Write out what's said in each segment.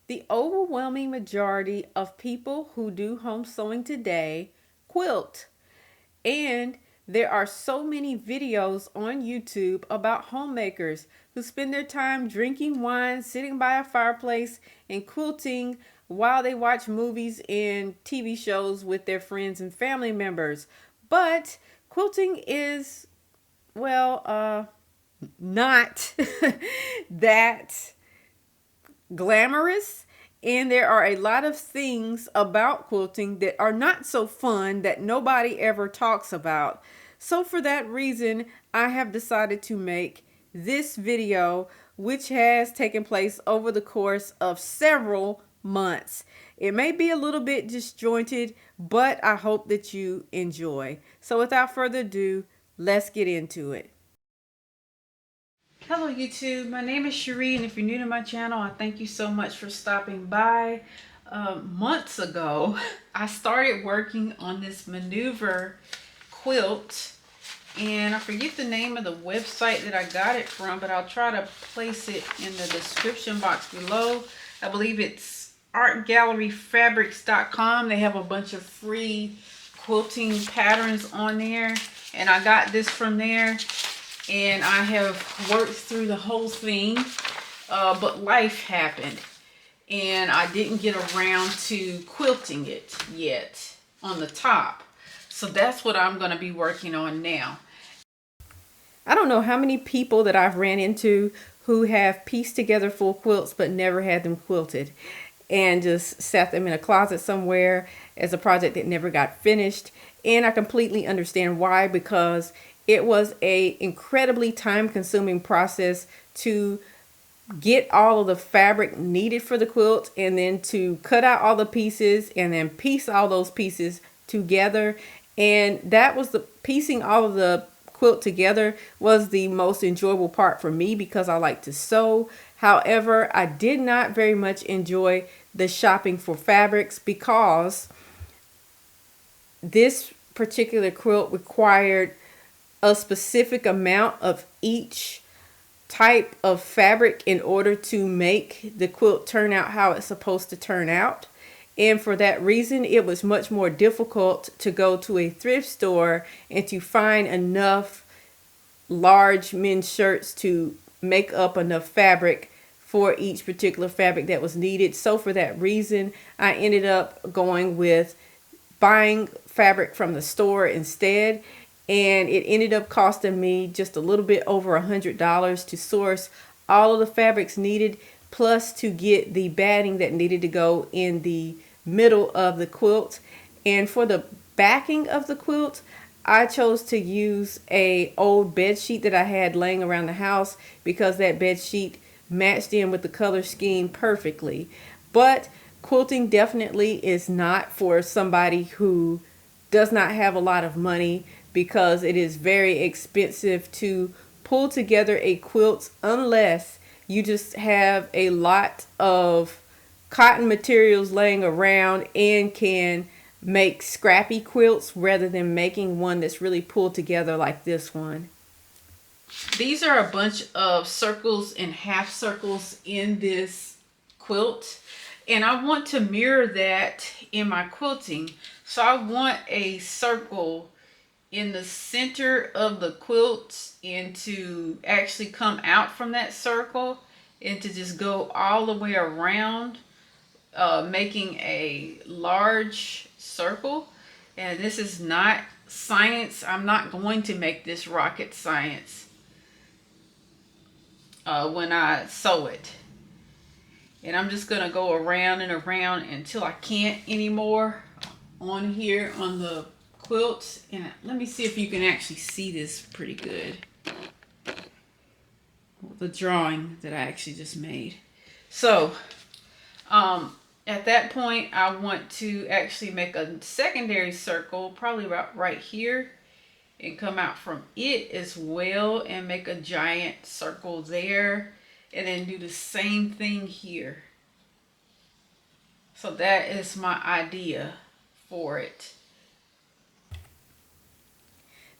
The overwhelming majority of people who do home sewing today quilt. And there are so many videos on YouTube about homemakers who spend their time drinking wine, sitting by a fireplace, and quilting while they watch movies and TV shows with their friends and family members. But quilting is, not that glamorous, and there are a lot of things about quilting that are not so fun that nobody ever talks about. So for that reason, I have decided to make this video, which has taken place over the course of several months. It may be a little bit disjointed, but I hope that you enjoy. So without further ado, let's get into it. Hello YouTube, my name is Cherie, and if you're new to my channel, I thank you so much for stopping by. Months ago, I started working on this maneuver quilt, and I forget the name of the website that I got it from, but I'll try to place it in the description box below. I believe it's artgalleryfabrics.com. They have a bunch of free quilting patterns on there, and I got this from there. And I have worked through the whole thing, but life happened and I didn't get around to quilting it yet on the top. So that's what I'm going to be working on now. I don't know how many people that I've ran into who have pieced together full quilts but never had them quilted and just sat them in a closet somewhere as a project that never got finished. And I completely understand why, because it was a incredibly time-consuming process to get all of the fabric needed for the quilt, and then to cut out all the pieces and then piece all those pieces together. And that was the piecing all of the quilt together was the most enjoyable part for me because I like to sew. However, I did not very much enjoy the shopping for fabrics because this particular quilt required a specific amount of each type of fabric in order to make the quilt turn out how it's supposed to turn out. And for that reason, it was much more difficult to go to a thrift store and to find enough large men's shirts to make up enough fabric for each particular fabric that was needed. So for that reason, I ended up going with buying fabric from the store instead, and it ended up costing me just a little bit over $100 to source all of the fabrics needed, plus to get the batting that needed to go in the middle of the quilt. And for the backing of the quilt, I chose to use a old bed sheet that I had laying around the house because that bed sheet matched in with the color scheme perfectly. But quilting definitely is not for somebody who does not have a lot of money, because it is very expensive to pull together a quilt unless you just have a lot of cotton materials laying around and can make scrappy quilts rather than making one that's really pulled together like this one. These are a bunch of circles and half circles in this quilt, and I want to mirror that in my quilting. So I want a circle in the center of the quilt and to actually come out from that circle and to just go all the way around, making a large circle. And this is not science. I'm not going to make this rocket science when I sew it. And I'm just gonna go around and around until I can't anymore on here on the quilt. And let me see if you can actually see this pretty good, the drawing that I actually just made. So at that point, I want to actually make a secondary circle, probably about right here, and come out from it as well and make a giant circle there, and then do the same thing here. So that is my idea for it.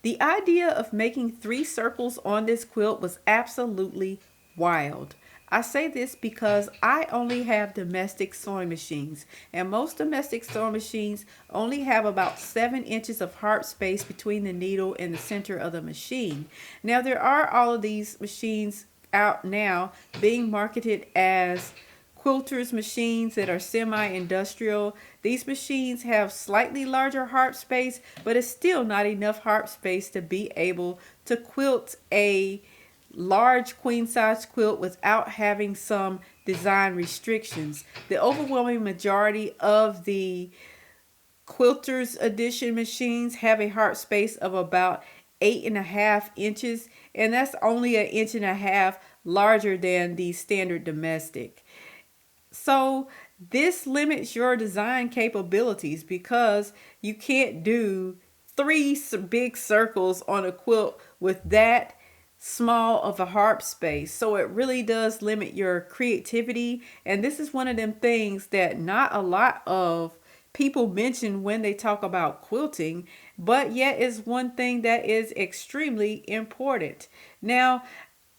The idea of making 3 circles on this quilt was absolutely wild. I say this because I only have domestic sewing machines, and most domestic sewing machines only have about 7 inches of harp space between the needle and the center of the machine. Now, there are all of these machines out now being marketed as quilters machines that are semi-industrial. These machines have slightly larger harp space, but it's still not enough harp space to be able to quilt a large queen size quilt without having some design restrictions. The overwhelming majority of the quilters edition machines have a harp space of about 8.5 inches, and that's only an inch and a half larger than the standard domestic. So this limits your design capabilities because you can't do three big circles on a quilt with that small of a harp space. So it really does limit your creativity. And this is one of them things that not a lot of people mention when they talk about quilting, but yet is one thing that is extremely important. Now,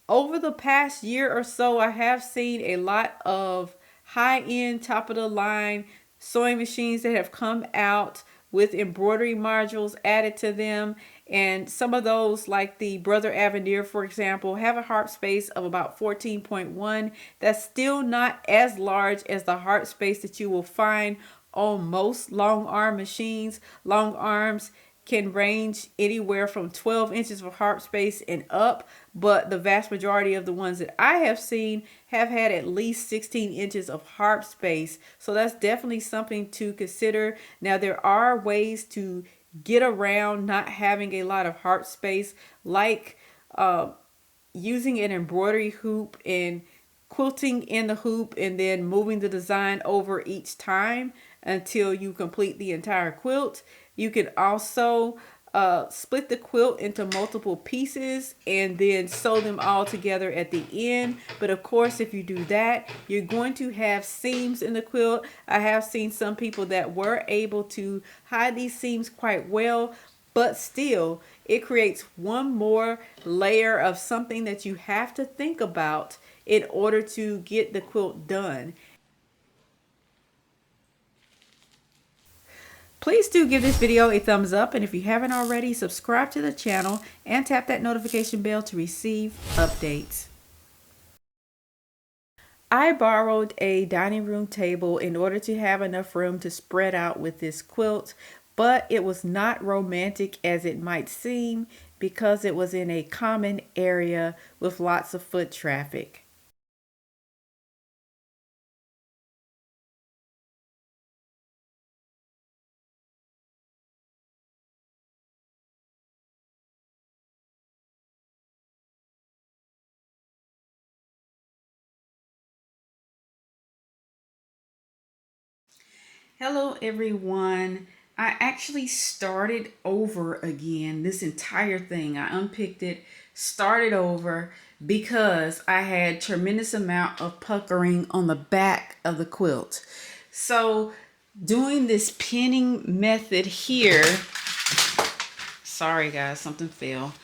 over the past year or so, I have seen a lot of high end, top of the line sewing machines that have come out with embroidery modules added to them. And some of those, like the Brother Avenir, for example, have a harp space of about 14.1. That's still not as large as the harp space that you will find on most long arm machines. Long arms can range anywhere from 12 inches of harp space and up, but the vast majority of the ones that I have seen have had at least 16 inches of harp space. So that's definitely something to consider. Now, there are ways to get around not having a lot of harp space, like using an embroidery hoop and quilting in the hoop and then moving the design over each time until you complete the entire quilt. You can also split the quilt into multiple pieces and then sew them all together at the end. But of course, if you do that, you're going to have seams in the quilt. I have seen some people that were able to hide these seams quite well, but still, it creates one more layer of something that you have to think about in order to get the quilt done. Please do give this video a thumbs up, and if you haven't already, subscribe to the channel and tap that notification bell to receive updates. I borrowed a dining room table in order to have enough room to spread out with this quilt, but it was not romantic as it might seem because it was in a common area with lots of foot traffic. Hello everyone. I actually started over again. This entire thing, I unpicked it, started over because I had tremendous amount of puckering on the back of the quilt. So doing this pinning method here, sorry guys, something fell.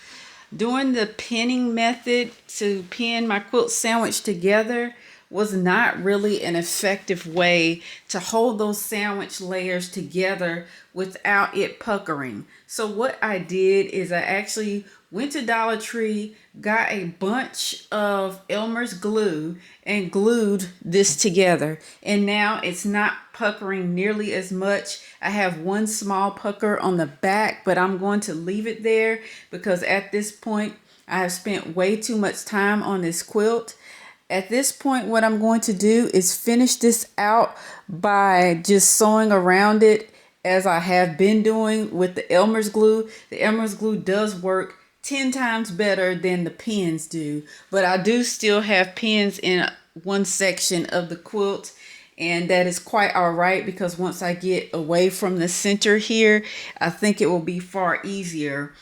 Doing the pinning method to pin my quilt sandwich together was not really an effective way to hold those sandwich layers together without it puckering. So what I did is I actually went to Dollar Tree, got a bunch of Elmer's glue and glued this together. And now it's not puckering nearly as much. I have one small pucker on the back, but I'm going to leave it there because at this point I have spent way too much time on this quilt. At this point, what I'm going to do is finish this out by just sewing around it as I have been doing with the Elmer's glue. The Elmer's glue does work 10 times better than the pins do, but I do still have pins in one section of the quilt, and that is quite all right because once I get away from the center here, I think it will be far easier.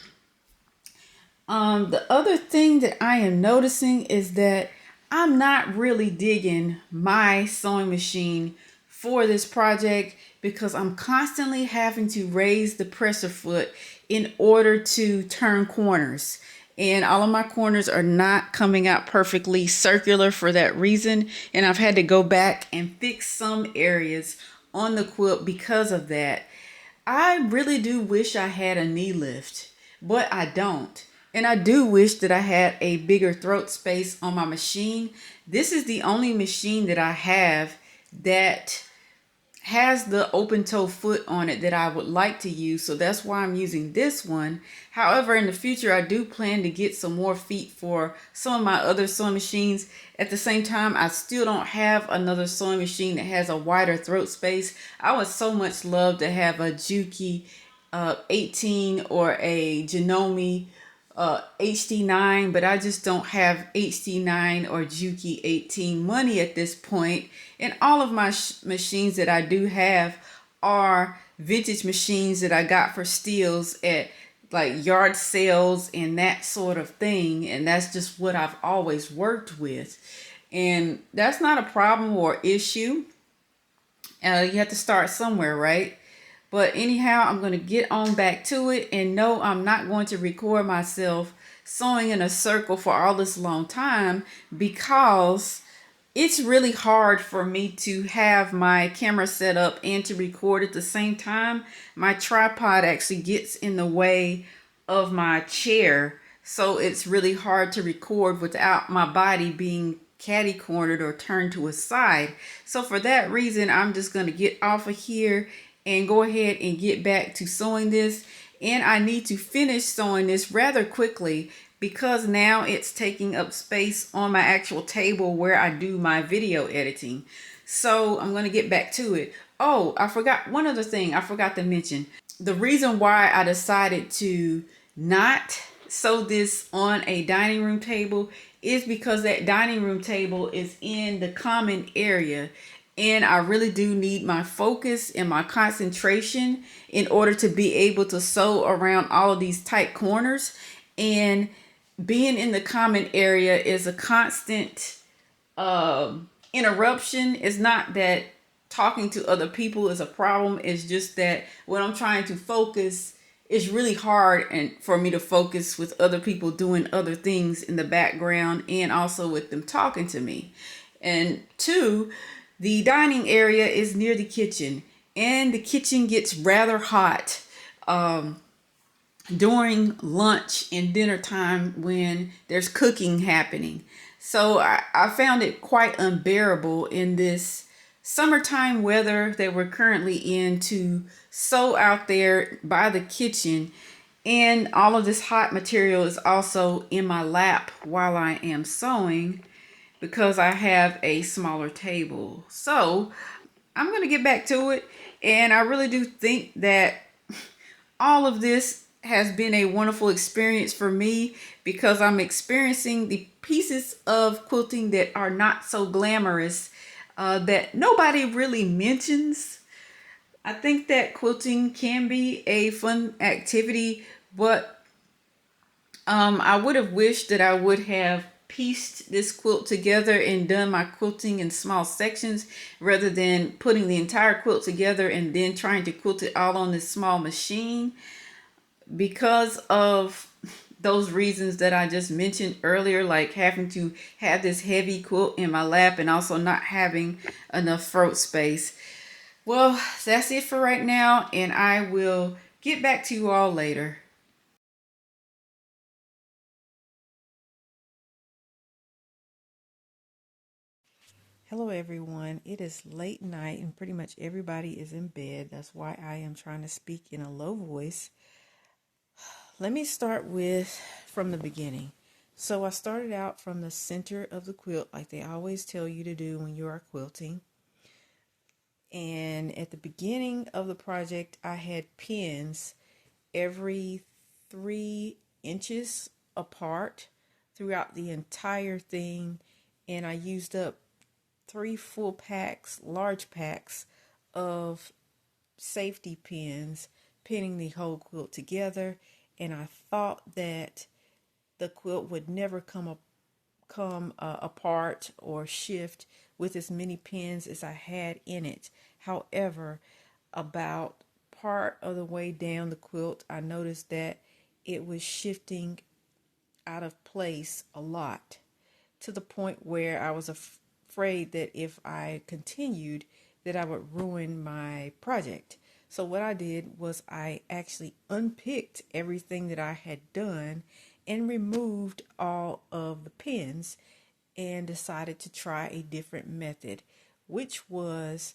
The other thing that I am noticing is that I'm not really digging my sewing machine for this project because I'm constantly having to raise the presser foot in order to turn corners. and all of my corners are not coming out perfectly circular for that reason, and I've had to go back and fix some areas on the quilt because of that. I really do wish I had a knee lift, but I don't. And I do wish that I had a bigger throat space on my machine. This is the only machine that I have that has the open toe foot on it that I would like to use, so that's why I'm using this one. However, in the future I do plan to get some more feet for some of my other sewing machines. At the same time, I still don't have another sewing machine that has a wider throat space. I would so much love to have a Juki 18 or a Janome HD9, but I just don't have HD9 or Juki 18 money at this point. And all of my machines that I do have are vintage machines that I got for steals at like yard sales and that sort of thing. And that's just what I've always worked with. And that's not a problem or issue. You have to start somewhere, right? But anyhow, I'm going to get on back to it. And no, I'm not going to record myself sewing in a circle for all this long time, because it's really hard for me to have my camera set up and to record at the same time. My tripod actually gets in the way of my chair, so it's really hard to record without my body being catty cornered or turned to a side. So for that reason, I'm just going to get off of here and go ahead and get back to sewing this. And I need to finish sewing this rather quickly, because now it's taking up space on my actual table where I do my video editing. So I'm going to get back to it. Oh, I forgot one other thing I forgot to mention. The reason why I decided to not sew this on a dining room table is because that dining room table is in the common area, and I really do need my focus and my concentration in order to be able to sew around all of these tight corners. And being in the common area is a constant interruption. It's not that talking to other people is a problem. It's just that when I'm trying to focus, it's really hard and for me to focus with other people doing other things in the background, and also with them talking to me. And two, the dining area is near the kitchen, and the kitchen gets rather hot during lunch and dinner time when there's cooking happening. So I found it quite unbearable in this summertime weather that we're currently in to sew out there by the kitchen. And all of this hot material is also in my lap while I am sewing, because I have a smaller table. So I'm going to get back to it. And I really do think that all of this has been a wonderful experience for me, because I'm experiencing the pieces of quilting that are not so glamorous, that nobody really mentions. I think that quilting can be a fun activity, but I would have wished that I would have pieced this quilt together and done my quilting in small sections, rather than putting the entire quilt together and then trying to quilt it all on this small machine. Because of those reasons that I just mentioned earlier, like having to have this heavy quilt in my lap and also not having enough throat space. Well, that's it for right now, and I will get back to you all later. Hello everyone. It is late night and pretty much everybody is in bed. That's why I am trying to speak in a low voice. Let me start with from the beginning. So I started out from the center of the quilt, like they always tell you to do when you are quilting. And at the beginning of the project, I had pins every 3 inches apart throughout the entire thing. And I used up 3 full packs, large packs of safety pins, pinning the whole quilt together. And I thought that the quilt would never come apart or shift with as many pins as I had in it. However, about part of the way down the quilt, I noticed that it was shifting out of place a lot, to the point where I was afraid that if I continued that I would ruin my project. So what I did was I actually unpicked everything that I had done and removed all of the pins and decided to try a different method, which was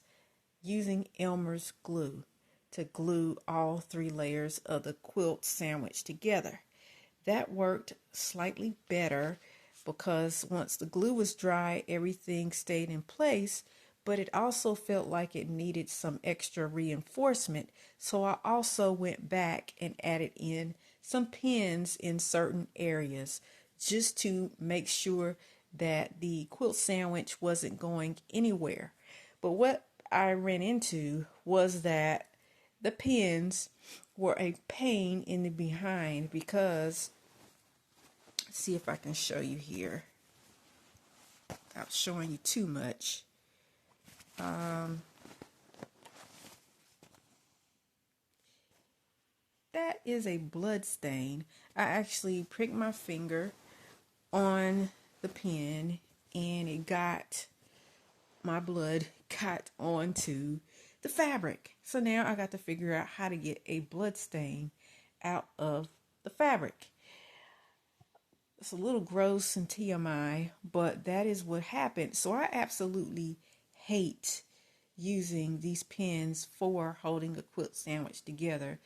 using Elmer's glue to glue all 3 layers of the quilt sandwich together. That worked slightly better because once the glue was dry, everything stayed in place, but it also felt like it needed some extra reinforcement. So I also went back and added in some pins in certain areas just to make sure that the quilt sandwich wasn't going anywhere. But what I ran into was that the pins were a pain in the behind because, let's see if I can show you here without showing you too much. That is a blood stain. I actually pricked my finger on the pin and it got, my blood got onto the fabric. So now I got to figure out how to get a blood stain out of the fabric. It's a little gross and TMI, but that is what happened. So I absolutely hate using these pins for holding a quilt sandwich together.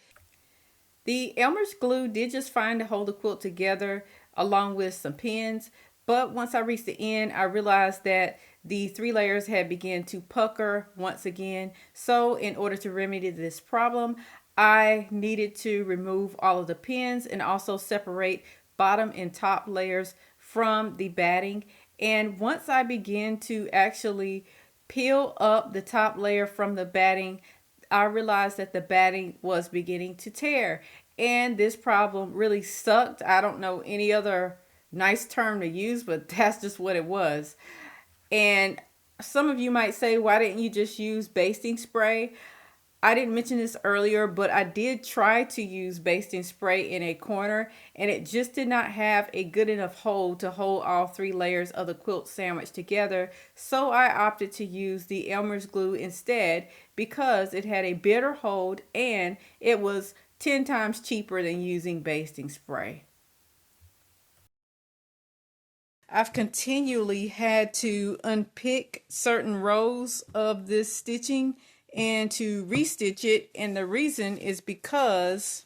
The Elmer's glue did just fine to hold the quilt together along with some pins, but once I reached the end, I realized that the 3 layers had begun to pucker once again. So in order to remedy this problem, I needed to remove all of the pins and also separate bottom and top layers from the batting. And once I began to actually peel up the top layer from the batting, I realized that the batting was beginning to tear. And this problem really sucked. I don't know any other nice term to use, but that's just what it was. And some of you might say, why didn't you just use basting spray? I didn't mention this earlier, but I did try to use basting spray in a corner and it just did not have a good enough hold to hold all 3 layers of the quilt sandwich together. So I opted to use the Elmer's glue instead because it had a better hold and it was 10 times cheaper than using basting spray. I've continually had to unpick certain rows of this stitching and to restitch it, and the reason is because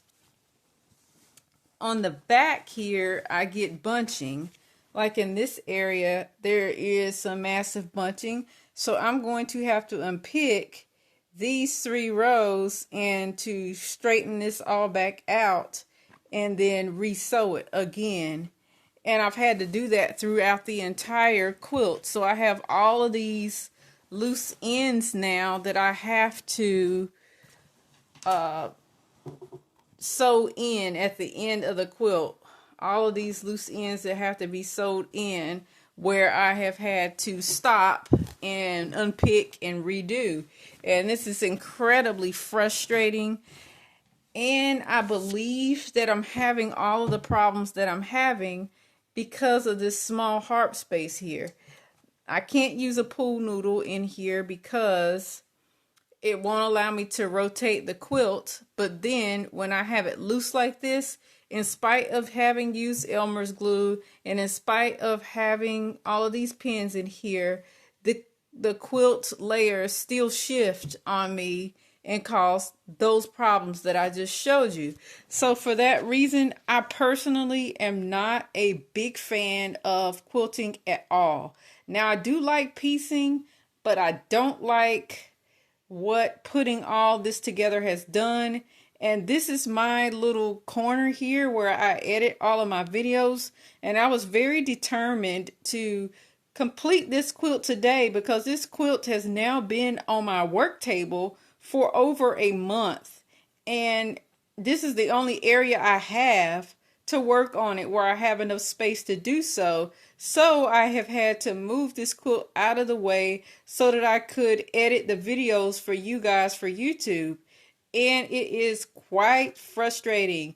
on the back here I get bunching. Like in this area there is some massive bunching, so I'm going to have to unpick these 3 rows and to straighten this all back out and then re-sew it again. And I've had to do that throughout the entire quilt. So I have all of these loose ends now that I have to sew in at the end of the quilt. All of these loose ends that have to be sewed in, where I have had to stop and unpick and redo. And this is incredibly frustrating. And I believe that I'm having all of the problems that I'm having because of this small harp space here. I can't use a pool noodle in here because it won't allow me to rotate the quilt. But then when I have it loose like this, in spite of having used Elmer's glue and in spite of having all of these pins in here, the quilt layers still shift on me and cause those problems that I just showed you. So for that reason, I personally am not a big fan of quilting at all. Now I do like piecing, but I don't like what putting all this together has done. And this is my little corner here where I edit all of my videos, and I was very determined to complete this quilt today because this quilt has now been on my work table for over a month, and this is the only area I have to work on it where I have enough space to do so. So I have had to move this quilt out of the way so that I could edit the videos for you guys for YouTube. And it is quite frustrating.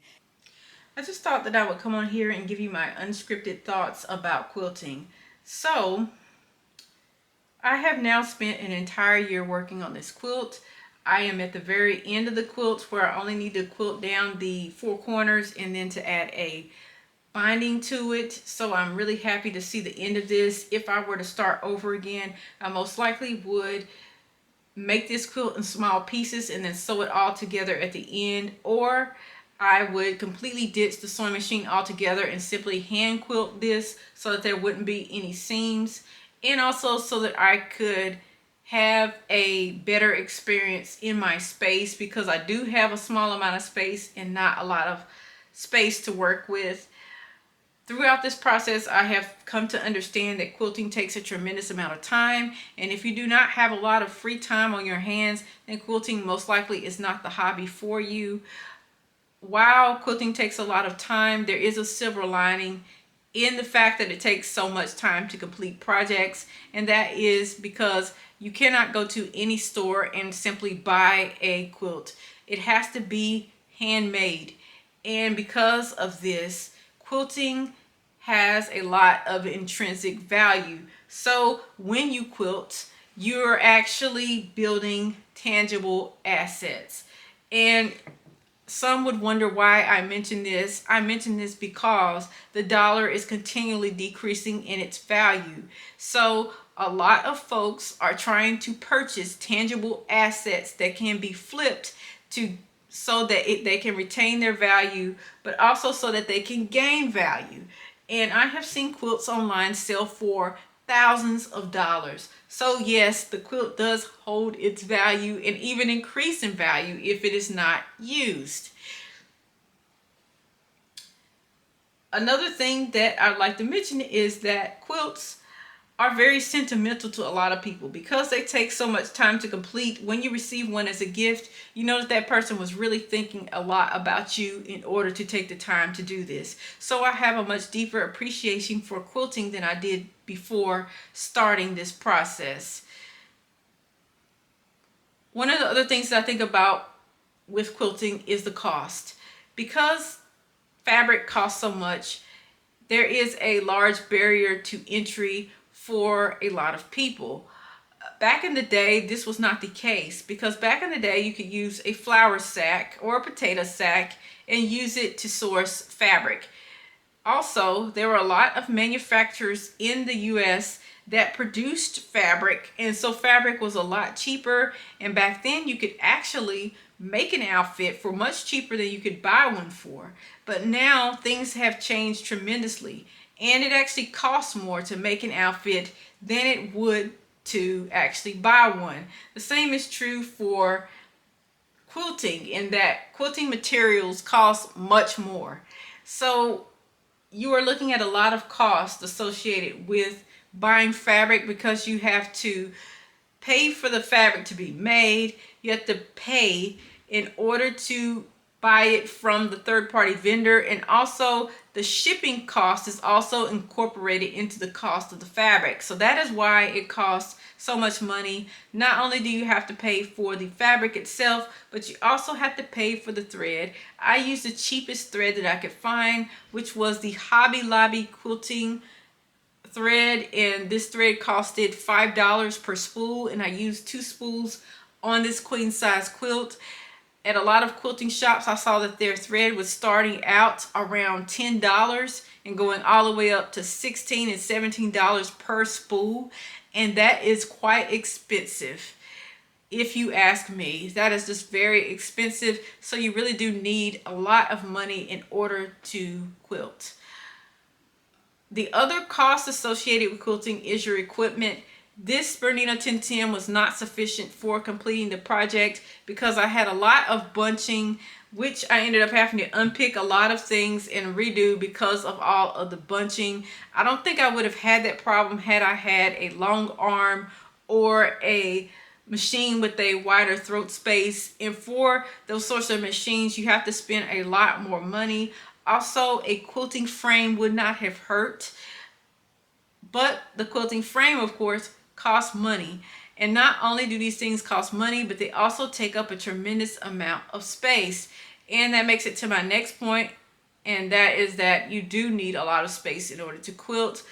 I just thought that I would come on here and give you my unscripted thoughts about quilting. So, I have now spent an entire year working on this quilt. I am at the very end of the quilt where I only need to quilt down the four corners and then to add a binding to it. So I'm really happy to see the end of this. If I were to start over again, I most likely would make this quilt in small pieces and then sew it all together at the end, or I would completely ditch the sewing machine altogether and simply hand quilt this so that there wouldn't be any seams, and also so that I could have a better experience in my space, because I do have a small amount of space and not a lot of space to work with. Throughout this process, I have come to understand that quilting takes a tremendous amount of time, and if you do not have a lot of free time on your hands, then quilting most likely is not the hobby for you. While quilting takes a lot of time, there is a silver lining in the fact that it takes so much time to complete projects, and that is because you cannot go to any store and simply buy a quilt. It has to be handmade, and because of this, quilting has a lot of intrinsic value. So when you quilt, you're actually building tangible assets. And some would wonder why I mention this. I mention this because the dollar is continually decreasing in its value. So a lot of folks are trying to purchase tangible assets that can be flipped to so that they can retain their value, but also so that they can gain value. And I have seen quilts online sell for thousands of dollars. So yes, the quilt does hold its value and even increase in value if it is not used. Another thing that I'd like to mention is that quilts are very sentimental to a lot of people because they take so much time to complete. When you receive one as a gift, you know that that person was really thinking a lot about you in order to take the time to do this. So I have a much deeper appreciation for quilting than I did before starting this process. One of the other things that I think about with quilting is the cost. Because fabric costs so much, there is a large barrier to entry for a lot of people. Back in the day, this was not the case, because back in the day you could use a flour sack or a potato sack and use it to source fabric. Also, there were a lot of manufacturers in the US that produced fabric, and so fabric was a lot cheaper, and back then you could actually make an outfit for much cheaper than you could buy one for. But now things have changed tremendously, and it actually costs more to make an outfit than it would to actually buy one. The same is true for quilting, in that quilting materials cost much more. So you are looking at a lot of costs associated with buying fabric, because you have to pay for the fabric to be made. You have to pay in order to buy it from the third party vendor, and also the shipping cost is also incorporated into the cost of the fabric. So that is why it costs so much money. Not only do you have to pay for the fabric itself, but you also have to pay for the thread. I used the cheapest thread that I could find, which was the Hobby Lobby quilting thread, and this thread costed $5 per spool, and I used 2 spools on this queen size quilt. At a lot of quilting shops, I saw that their thread was starting out around $10 and going all the way up to $16 and $17 per spool, and that is quite expensive. If you ask me, that is just very expensive. So you really do need a lot of money in order to quilt. The other cost associated with quilting is your equipment. This Bernino 1010 was not sufficient for completing the project because I had a lot of bunching, which I ended up having to unpick a lot of things and redo because of all of the bunching. I don't think I would have had that problem had I had a long arm or a machine with a wider throat space. And for those sorts of machines, you have to spend a lot more money. Also, a quilting frame would not have hurt. But the quilting frame, of course, costs money. And not only do these things cost money, but they also take up a tremendous amount of space. And that makes it to my next point, and that is that you do need a lot of space in order to quilt.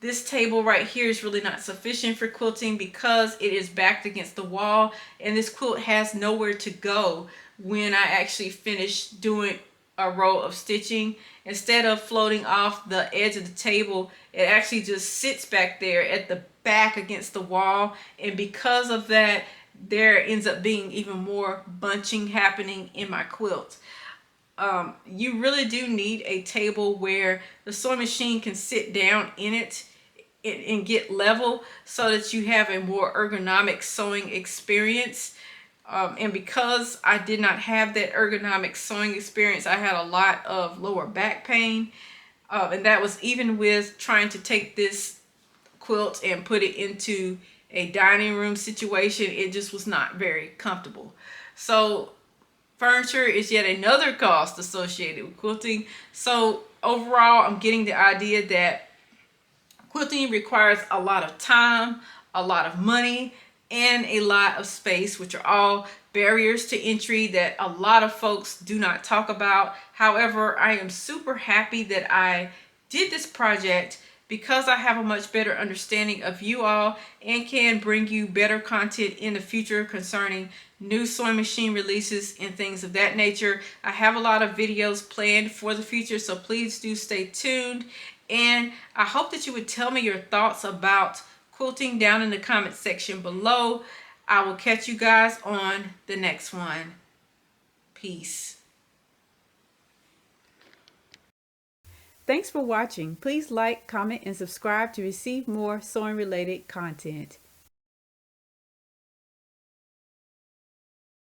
This table right here is really not sufficient for quilting because it is backed against the wall, and this quilt has nowhere to go when I actually finish doing a row of stitching. Instead of floating off the edge of the table, it actually just sits back there at the back against the wall, and because of that, there ends up being even more bunching happening in my quilt. You really do need a table where the sewing machine can sit down in it and get level so that you have a more ergonomic sewing experience. And because I did not have that ergonomic sewing experience, I had a lot of lower back pain. And that was even with trying to take this quilt and put it into a dining room situation. It just was not very comfortable. So furniture is yet another cost associated with quilting. So overall, I'm getting the idea that quilting requires a lot of time, a lot of money, and a lot of space, which are all barriers to entry that a lot of folks do not talk about. However, I am super happy that I did this project because I have a much better understanding of you all and can bring you better content in the future concerning new sewing machine releases and things of that nature. I have a lot of videos planned for the future, so please do stay tuned. And I hope that you would tell me your thoughts about quilting down in the comment section below. I will catch you guys on the next one. Peace. Thanks for watching. Please like, comment, and subscribe to receive more sewing related content.